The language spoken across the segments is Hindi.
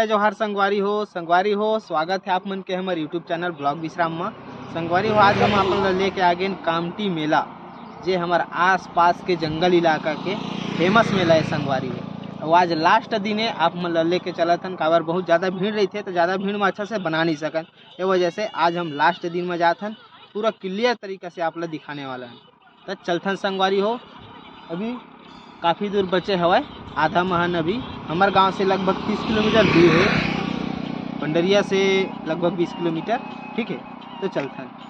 जय जोहार संगवारी हो स्वागत है आप मन के हमारे यूट्यूब चैनल ब्लॉग विश्राम में। संगवारी हो आज हम आप लेके आ गए कामटी मेला, जे हमारे आस पास के जंगल इलाका के फेमस मेला है संगवारी हो। और आज लास्ट दिन है आप मन लेके चला थन, काबर बहुत ज़्यादा भीड़ रही थे तो ज़्यादा भीड़ में अच्छा से बना नहीं सकन, ये वजह से आज हम लास्ट दिन में जाथन पूरा क्लियर तरीके से आप लोग दिखाने वाला है। तो चलथन संगवारी हो, अभी काफ़ी दूर बचे हवाए, आधा महन अभी हमारे गांव से लगभग 30 किलोमीटर दूर है, पंडरिया से लगभग 20 किलोमीटर। ठीक है, तो चलते हैं।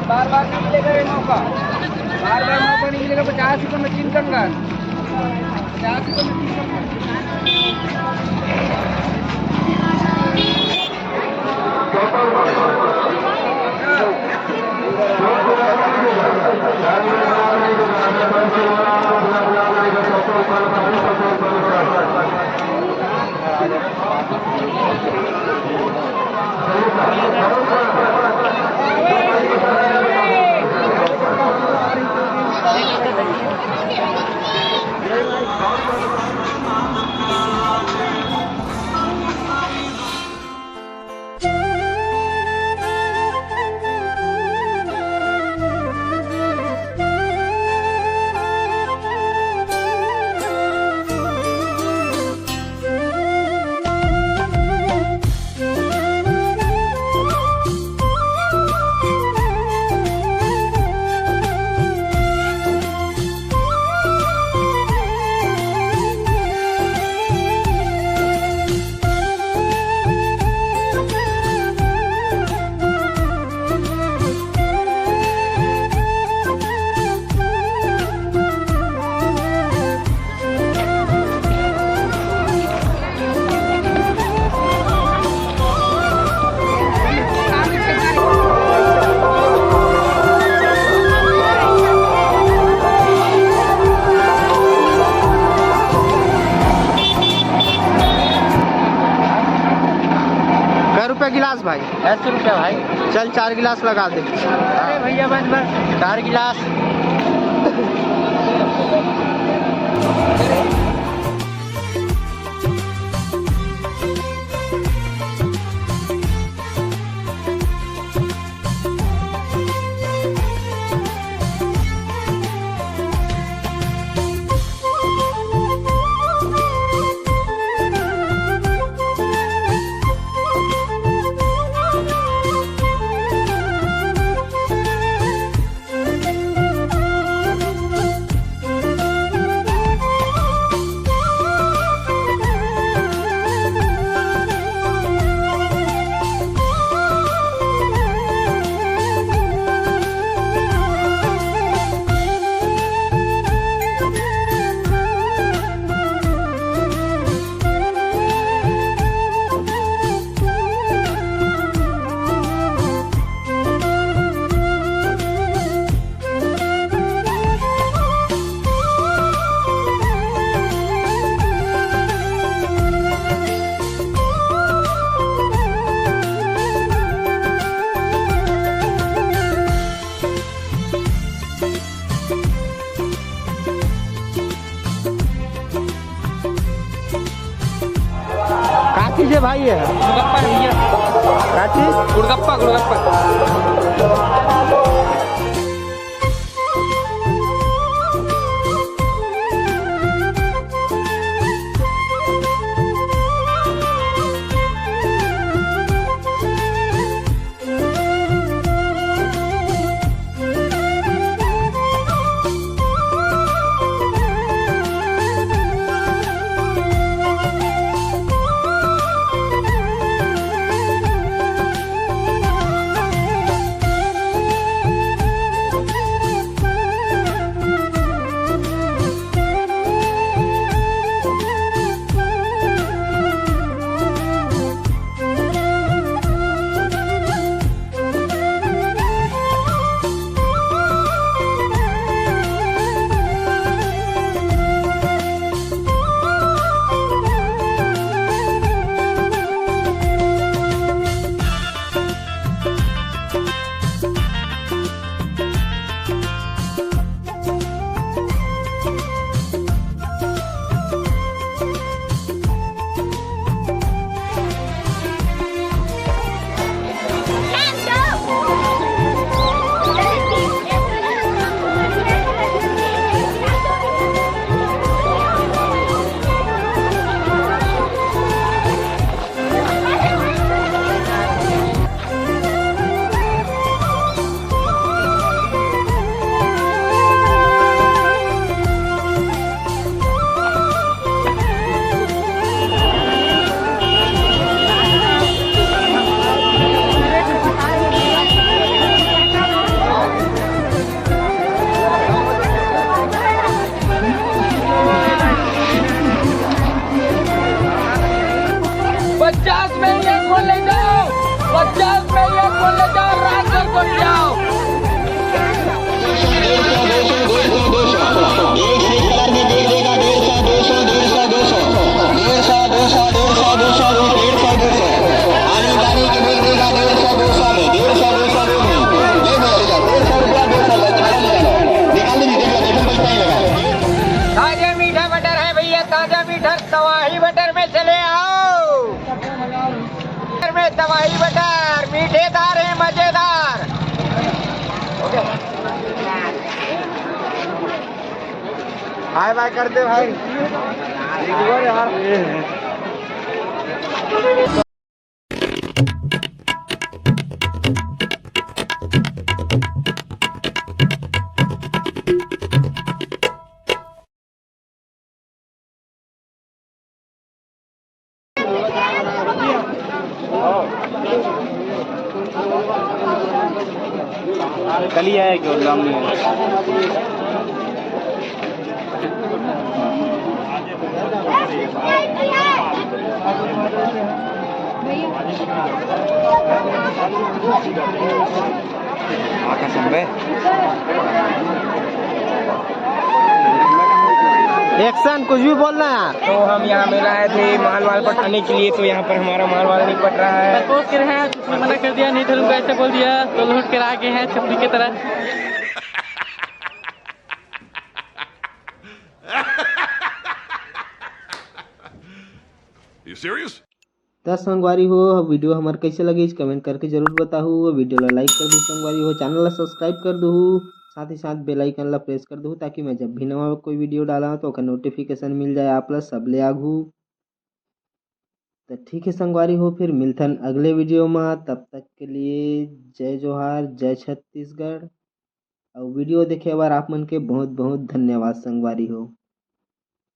बार बार नहीं मिलेगा ये मौका, बार बार मौका नहीं मिलेगा। 50 रुपये में 3 कंगन, 50 रुपये में 3 रुपये गिलास भाई? 10 रुपये भाई। चल 4 गिलास लगा दे। अरे भैया बस 4 गिलास। भाई है? गुड़गप्पा है भैया। क्या चीज? गुड़गप्पा गुड़गप्पा। तवाही बटर में चले आओ, में तवाही बटर मीठेदार है, मजेदार। हाय बाय कर दे भाई। कल ही आया क्यों काम नहीं है। एक्शन कुछ भी बोलना है। तो हम यहाँ मिल आए थे माल वाल पटाने के लिए, तो यहाँ पर हमारा माल वाल नहीं पट रहा है। प्रपोज कर रहे हैं, उसने मना कर दिया, नहीं धरूंगा ऐसे बोल दिया, तो लौट कर आगे हैं छपरी की तरह। You serious? तो संगवारी हो वीडियो हमारे कैसे लगी कमेंट करके जरूर बताओ। वीडियो ला लाइक कर दो संगवारी हो, चैनल ला सब्सक्राइब कर दो, साथ ही साथ बेल आइकन ला प्रेस कर दो, ताकि मैं जब भी नवा कोई वीडियो डाला तो ओका नोटिफिकेशन मिल जाए आप ला सब ले आगू। तो ठीक है संगवारी हो, फिर मिलथन अगले वीडियो में। तब तक के लिए जय जोहार, जय छत्तीसगढ़। और वीडियो देखे बार आप मन के बहुत बहुत धन्यवाद संगवारी हो।